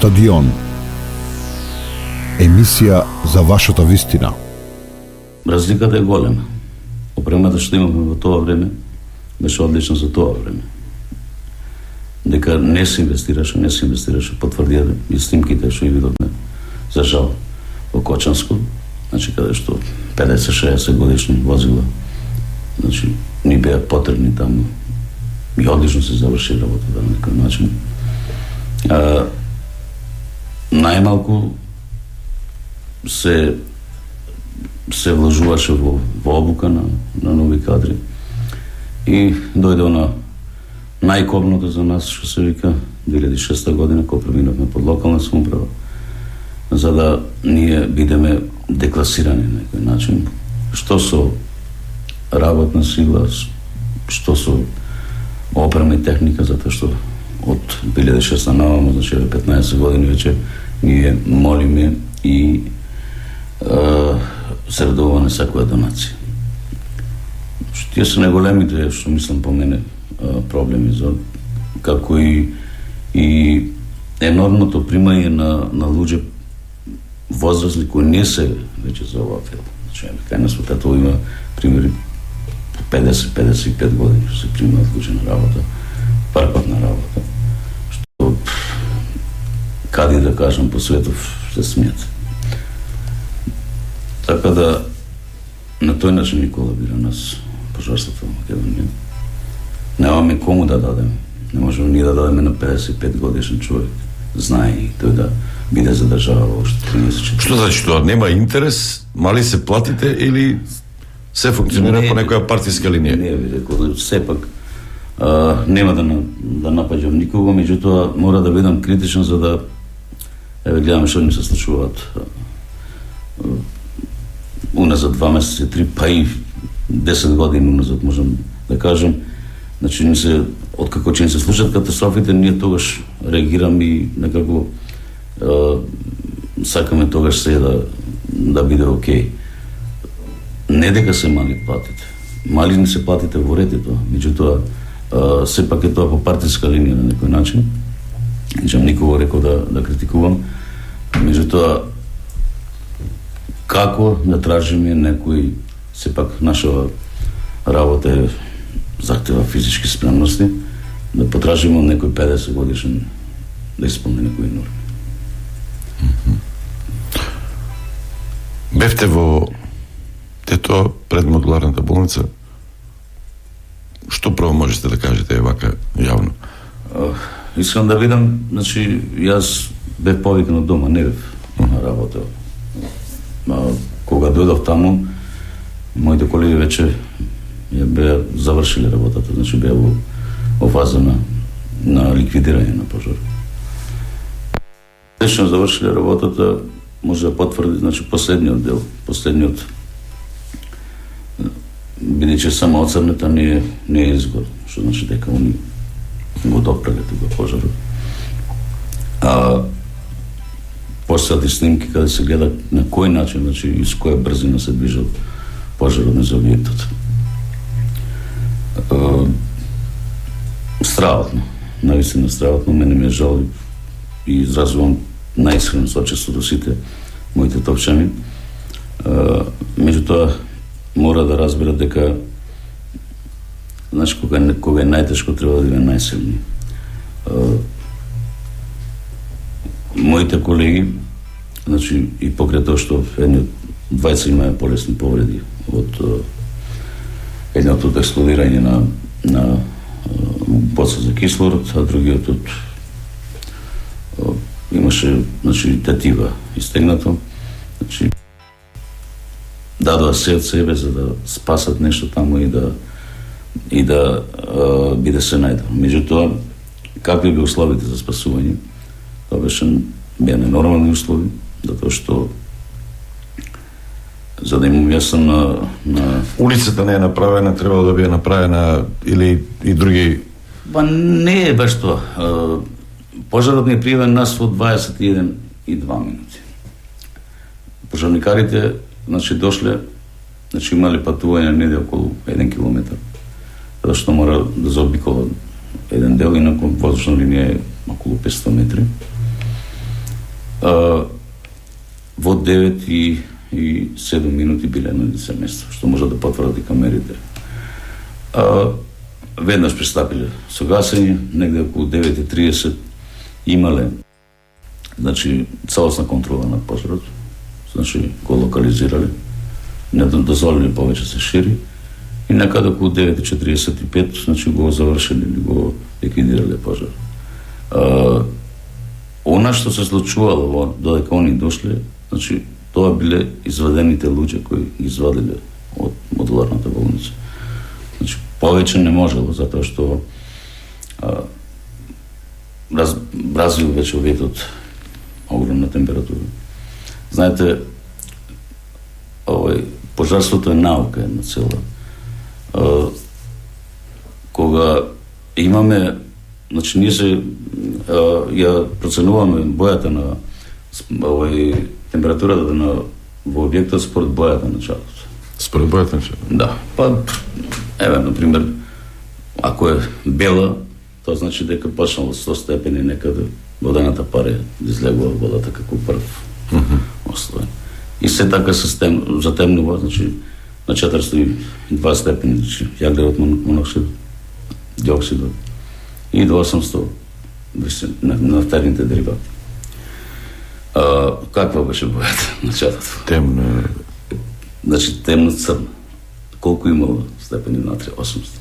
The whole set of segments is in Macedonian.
Стадион. Емисија за вашата вистина. Разликата е голема. Опремата што имаме во тоа време беше одлична за тоа време. Дека не се инвестираше, потврдија и снимките што ги видовме, за жал, во Кочанско, значи каде што 50-60 годишни возила, значи ни беа потребни таму и одлично се заврши работата на некој начин. Најмалку се вложуваше во обука на нови кадри и дојде на најкобното за нас, што се вика 2006 година, кога преминавме под локална самоуправа, за да ние бидеме декласирани на некој начин, што со работна сила, што со опрема и техника, затоа што од 2006 навамо, значи 15 години веќе ние молиме и се редовуваме секоја донација. Тие се најголемите, што мислам по мене, проблеми за како и енормното примање на луѓе возрастни кои не се веќе за оваа филм. Значи, кај нас во Тетово има примери по 50-55 години што се примаат луѓе на работа, паркотна работа, што каде да кажам по светов се смеат. Така да на тој начин ни колабира нас пожарството во Македонија. Немаме кому да дадеме. Не можеме ни да дадеме на 55 годишен човек. Знае и тој да биде задржава още 30. Што значи тоа? Нема интерес, мали се платите или се функционира по некоја партиска линија? Не, би рекол, сепак нема да напаѓам никого, меѓутоа мора да бидам критичен за да гледам што ни се случуваат уназад 2 месеци, 3, па и 10 години уназад, можам да кажем. Значи, откако че ни се случат катастрофите, ние тогаш реагираме и некако сакаме тогаш се да биде окей. Не дека се мали платите. Мали не се платите во ред и тоа. Меѓутоа, сепак е тоа по партиска линија на некој начин. Нечем никого рекол да критикувам. Меѓутоа, како да тражиме некој, сепак наша работа е захтева физички спремности, да потражиме од некој 50 годишен да исполни некои норми. Бевте во Тето пред модуларната болница. Што прво можете да кажете вака јавно? Искам да видам, значи, јас бев повикан од дома, не бев на работа. Кога дојдов таму, моите колеги веќе ја беа завршиле работата, значи беа во фаза на ликвидирање на пожар. Лично завршиле работата, може да потврди, значи последниот дел, бидејќи само оцрнета не е изгод, што значи дека они го допреле тука пожарот. Постојат и снимки каде се гледа на кој начин, значи и с која брзина се движел пожарот низ објектот. Страватно, навистина страватно, мене ми е жал и изразувам најискрено сочувство до сите моите топчани. Меѓутоа, мора да разберат дека значи кога е најтешко треба да биде најсилни. Моите колеги, значи и покрај тоа што едни од двајца имаја полесни повреди од едниот од експлодирање на боца за кислород, а другиот имаше, значи, тетива истегнато. Значи, дадоа се од себе за да спасат нешто таму и да биде се најдено. Меѓутоа, какви би условите за спасување? Тоа беа ненормални услови, затоа што за да имам јасно на... Улицата не е направена, требало да биде направена или и други... Па не е баш тоа. Пожарот ни е пријавен нас во 21:02 минути. Пожарникарите, значи, дошле, значи, имале патување неде околу 1 километар, затоа што мора да заобикола еден дел, инаку воздушна линија е околу 500 метри. во 9 и 7 минути биле на лице место, што може да потврдат и камерите. Веднаш пристапиле со гасење, негде околу 9:30 имале, значи, целосна контрола на пожарот, значи, го локализирале, не дозволиле повеќе се шири, и некаде околу 9:45, значи, го завршили, го ликвидирале пожар. Она што се случувало додека они дошле, значи, тоа биле извадените луѓе кои ги извадиле од модуларната болница. Значи, повеќе не можело, затоа што развил веќе ветот огромна температура. Знаете, пожарството е наука една цела. Кога имаме, значи, ние се ја проценуваме бојата на температурата во објектот според бојата на чадото. Според бојата на чадото? Да. Па, еве, например, ако е бела, тоа значи дека почнало 100 степени некаде, водената пара излегува водата како прв ослоен. И се така се затемнува, значи, на 402 степени, значи, јаглерот моноксид, диоксидот, и до 800 нафтените деривати. Каква беше бојата на чадото? Темна. Значи, темно црна. Колку имало степени внатре? 800.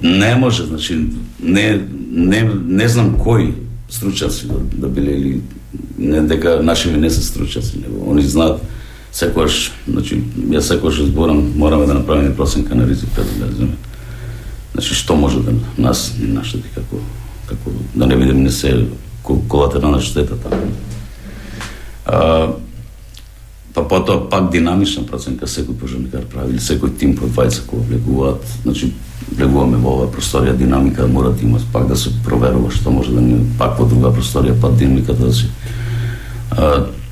Не може, значи, не знам кои стручаци да биле, или не дека нашиви не се стручаци, него они знаат секогаш, значи, ја секогаш зборам, мораме да направиме проценка на ризик пред да земе. Значи, што може да нас не наштети, како да не видим не се колатерална штета така. Па потоа пак динамична проценка секој пожарникар прави, или секој тим по двајца кога влегуваат, значи влегуваме во оваа просторија, динамика мора да има, пак да се проверува што може да не, пак во друга просторија, пак динамиката да се.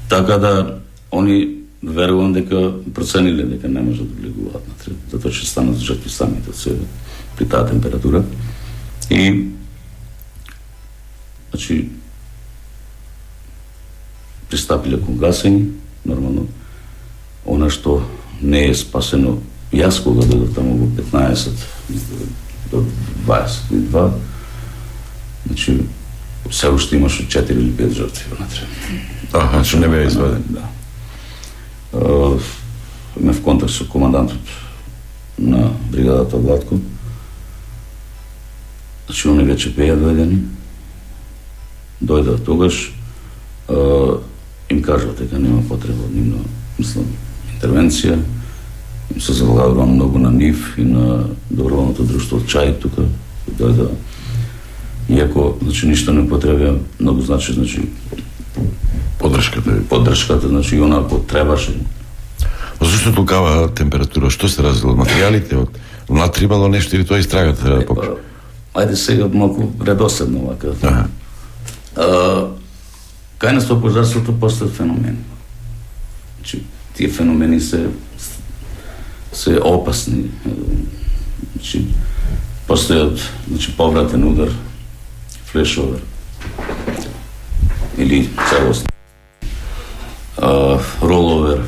Така да, они верувам дека процениле дека не може да влегуваат натре, затоа ќе станат жртви самите од себе при таа температура. И, значи, пристапиле кон гасење, нормално, она што не е спасено, јас кога додов таму во 15 до 22, значи, се уште имаше 4 или 5 жртви внатре. Што не беа извадени? Да. Имав контакт со командантот на бригадата Владко. Значи, они веќе беа дојдени. Дојдат тогаш, им кажат дека нема потреба од нивна, мислам, интервенција. Им се залагам многу на нив и на доброволното друштво Чај тука. Дојда. Иако, значи, ништо не потребја, многу значи, поддршката, значи, и онако требаше. Зашто толкава температура? Што се развило? Материјалите од внатре имало нешто или тоа истрагата покажа? Ајде сега малку редоследно вака. Кај нас во пожарството постојат феномени. Значи, тие феномени се опасни. Значи, постојат, значи, повратен удар, флешовер, или целосно, роловер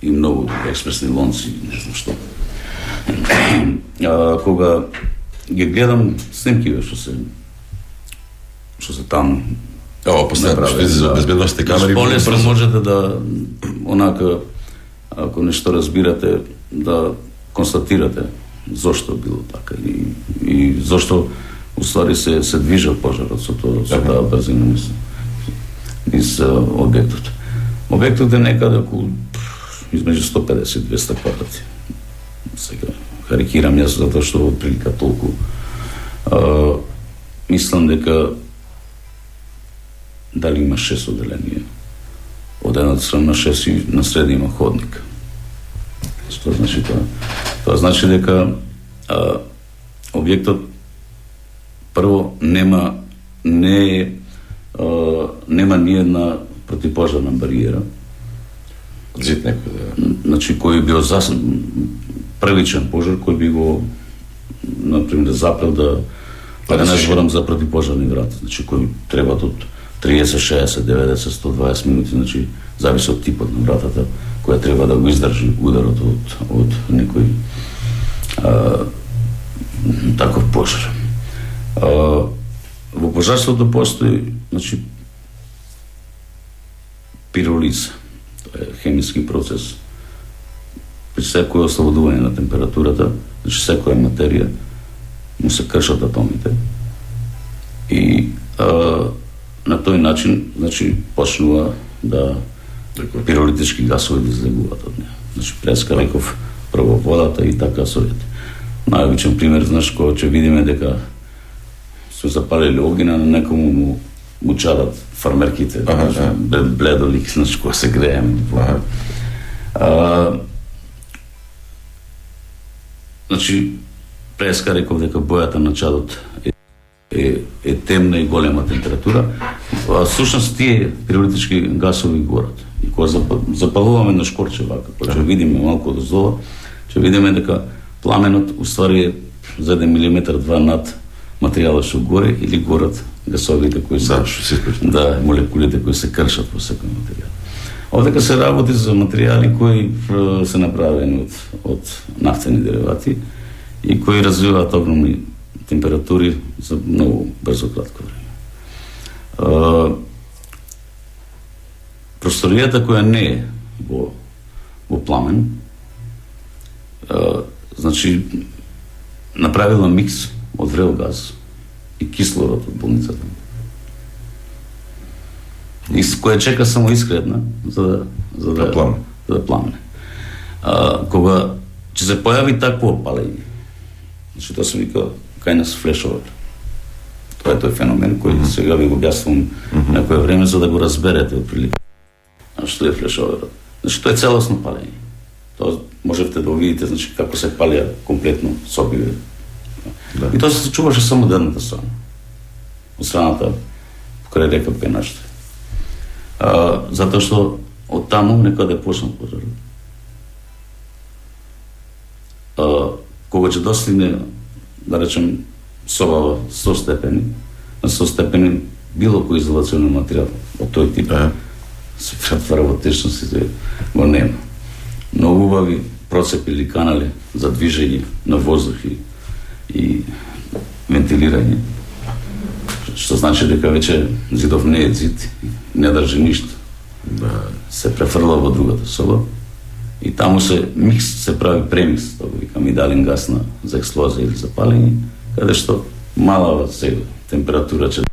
и многу експресни лонци, не знам што. Кога ги гледам снимкиве што се таму, постојат за безбедностни камери. Полесно можете да, онака, ако нешто разбирате, да констатирате зошто било така и зошто уствари се движа пожарот со таа брзина низ објектот. Објектот е некаде околу измеѓу 150-200 квадрати. Сега карикирам јас затоа што од прилика толку. Мислам дека дали има 6 оделенија. Од едната страна 6 и на среди има ходник. Што значи тоа? Тоа значи дека објектот прво нема ниедна противпожарна бариера. Зид некој, Значи, кој би првичен пожар, кој би го, например, запрел да Да не зборам за противпожарни врата, значи кои требаат од 30, 60, 90, 120 минути, значи зависи од типот на вратата која треба да го издржи ударот од некој таков пожар. Во пожарството постои, значи, пиролиза. Тоа е хемиски процес. При секој ослободување на температурата, значи секоја материја, му се кршат атомите и на тој начин, значи, почнува да пиролитички гасови да излегуваат од неа. Значи, преска реков прво водата и така гасовите. Најобичен пример, знаеш, кога ќе видиме дека се запалили огина, на некому му чадат фармерките, бледолик, значи, кога се грееме. Значи, преска реков дека бојата на чадот е темна и голема температура. Всушност тие пиролитички гасови горат. И кога запалуваме на шкорче вака, кога ќе видиме малку од оздола, ќе видиме дека пламенот уствари е за 1 милиметар 2 над материјалот што горе или горат гасовите кои се молекулите кои се кршат во секој материјал. Овдека се работи за материјали кои се направени од нафтени деривати и кои развиваат огромни температури за многу брзо кратко време. Просторијата која не е во пламен, значи направила микс од врел газ и кислород од болницата. И која чека само искредна за да пламне. Кога ќе се појави такво опалење, значи тоа се вика кај нас флешовер. Тоа е тој феномен кој сега ви го објаснувам некој време за да го разберете отприлика. Што е флешоверот? Значи тоа е целосно палење. Тоа можете да го видите, значи како се палија комплетно собиве. Да. И тоа се случуваше само дедната страна. Од страната покрај река Пенаште. Затоа што од таму некаде почнал пожарот. Кога ќе достигне, да речем, соба 100 степени, на 100 степени било кој изолационен материјал од тој тип се претвара во течност и го нема. Многу убави процепи или канали за движење на воздух и вентилирање, што значи дека веќе зидов не е зид, не држи ништо. Се префрла во другата соба и таму се прави премикс, тоа го викам идеален газ за експлозија или за палење, каде што мала температура ќе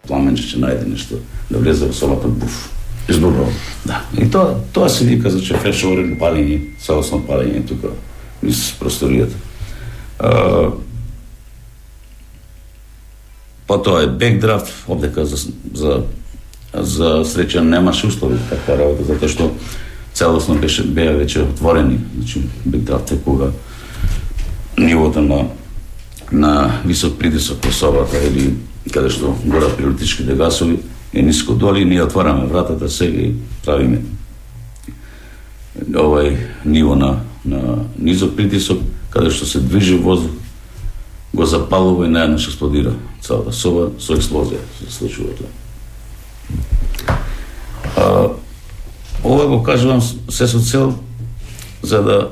пламен ќе најде нешто да влезе во собата, буф. Изборно. Да. И тоа се вика за флешовер палење, целосно палење тука низ просторијата. Потоа е бекдрафт, овдека за среќа немаше услови таква работа, затоа што целосно беа веќе отворени. Значи, бекдрафт е кога нивото на висок притисок во собата или каде што горат пиролитичките гасови е ниско доли, ние отвараме вратата сега и правиме ниво на низок притисок, каде што се движи воздух, го запалува и наеднаш експлодира целата соба со експлозија се случува тоа. Ова го кажувам се со цел за да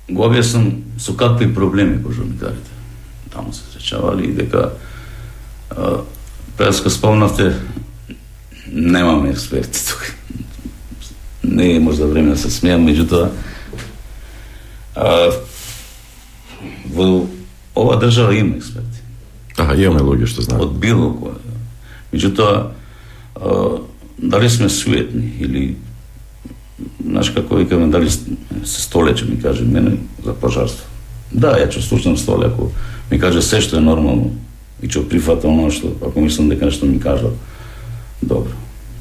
го објаснам со какви проблеми пожарникарите таму се среќавали и дека преска спомнавте, немаме експерти тука. Не е можда време да се смејам, меѓутоа во ова држава има експерти. Имаме луѓе што знаат. Од било која. Меѓутоа, дали сме суетни или знаеш како викаме, дали се столе, ќе ми каже мене за пожарство. Да, ја ќе слушнам столе, ако ми каже се што е нормално и ќе прифата оно што, ако мислам дека нешто ми кажа, добро.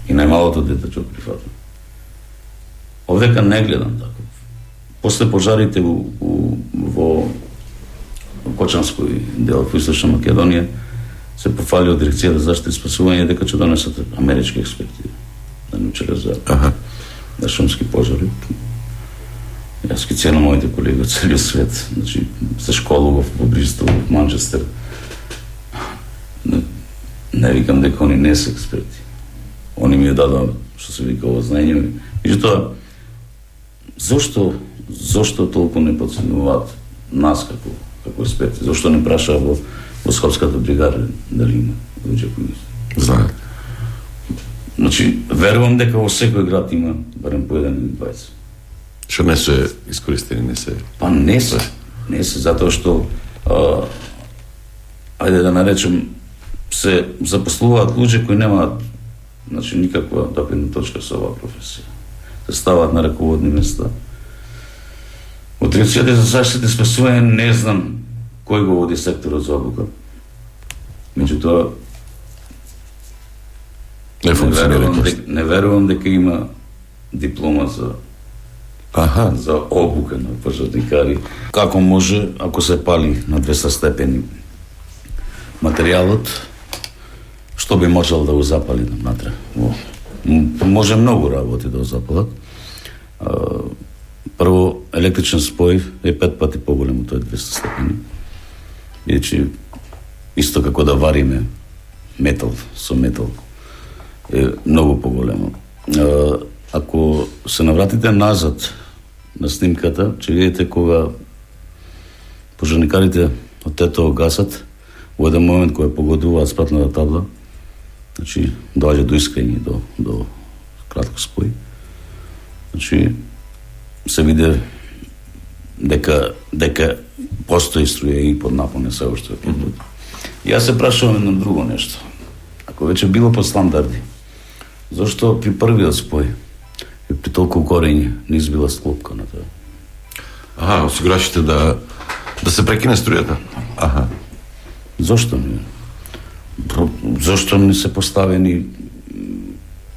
И најмалото дете ќе прифата. Овдека не гледам така. После пожарите во Кочанској дел во Источна Македонија се пофали од дирекцијата за заштита и спасување дека ќе донесат амерички експерти да не учеле за шумски пожари. Јас ги ценам моите колеги од целиот свет, значи се школував во чисто в Манчестер. Не викам дека они не се експерти. Они ми ја дадоа, што се вика, ова знаење. Меѓутоа, зошто толку не подценуваат нас како експерти? Зошто не прашаа во Скопската бригада дали има луѓе кои Знаат. Значи, верувам дека во секој град има барем по еден или двајца. Што не се искористени, не се... Па не се, затоа што ајде да наречем се запослуваат луѓе кои немаат значи никаква допирна точка со оваа професија. Се ставаат на раководни места. Од Дирекцијата за заштита и спасување не знам кој го води секторот за обука. Меѓутоа Не функционира просто. не верувам дека има диплома за обука на пожарникари. Како може, ако се пали на 200 степени материјалот, што би можел да го запали натре? Може многу работи да го запалат. Прво, електричен спој е 5 пати поголем од 200 степени. Бидејќи исто како да вариме метал со метал е многу поголемо. Ако се навратите назад на снимката, ќе видите кога пожарникарите од тето гасат, во еден момент кога погодуваат спратната табла, значи доаѓа до искрење, до кратко спој. Значи се виде дека постои струја и под напон се уште. Јас се прашувам едно друго нешто. Ако веќе било по стандарди, зашто при првиот спој и при толку горење не избила склопка на тоа? Осигурачите да се прекине струјата? Зошто не? Зошто не се поставени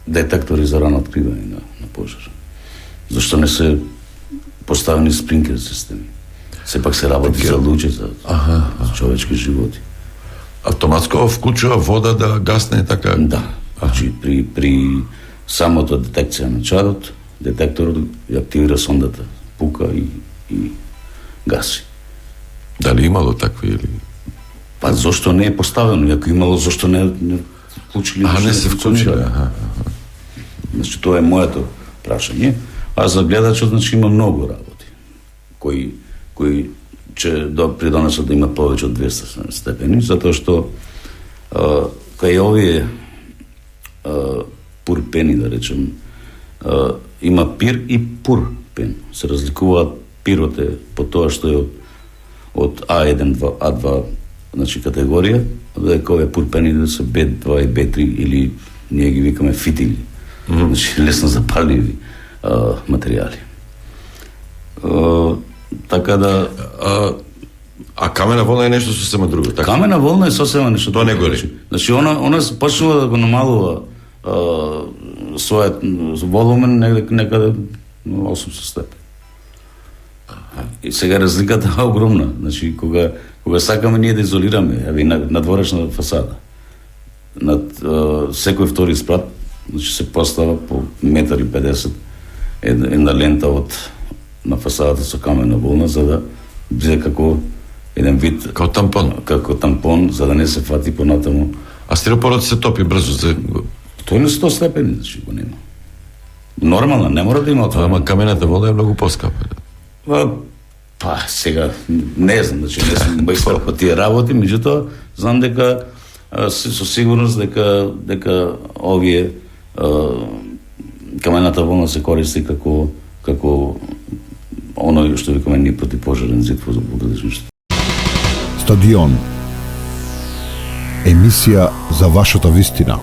детектори за рано откривање на пожар? Зошто не се поставени спринклер системи? Сепак се работи за луѓе, за човечки животи. Автоматско вклучува вода да гасне така? Да. Значи, при самото детекција на чадот, детекторот ја активира сондата, пука и гаси. Дали имало такви или... Па зошто не е поставено? Ако имало, зошто не вклучили? Не се вклучили. Значи, тоа е моето прашање. А за гледачот, значи, има многу работи, кои ќе придонесат да има повеќе од 200 степени, затоа што кај овие пурпени, да речем, има пир и пурпен. Се разликуваат, пирот е по тоа што е од А1, А2, значи категорија, дека овие пурпени да се Б2 и Б3 или ние ги викаме фитили. Значи лесно запаливи материјали. Така да... камена волна е нешто сосема друго, така? Камена волна е сосема нешто друго. Тоа не гори. Значи, она почнува да го намалува својот волумен некаде 800 степени. И сега разликата е огромна. Значи, кога сакаме ние да изолираме, еви на дворешна фасада, над секој втори спрат, значи се постава по 1,50 м една лента на фасадата со камена волна, за да биде како еден вид... Како тампон. Како тампон, за да не се фати понатаму. А стиропорот се топи брзо. Тој на 100 степени, значи го нема. Нормално, не мора да има това. Ама камената волна е многу поскапа. Па, сега, не знам, значи не сум бајствал по тие работи, меѓутоа, знам дека со сигурност дека овие камената волна се користи како оној што викаме ние противпожарен зид во подрачништво. Стадион. Емисија за вашата вистина.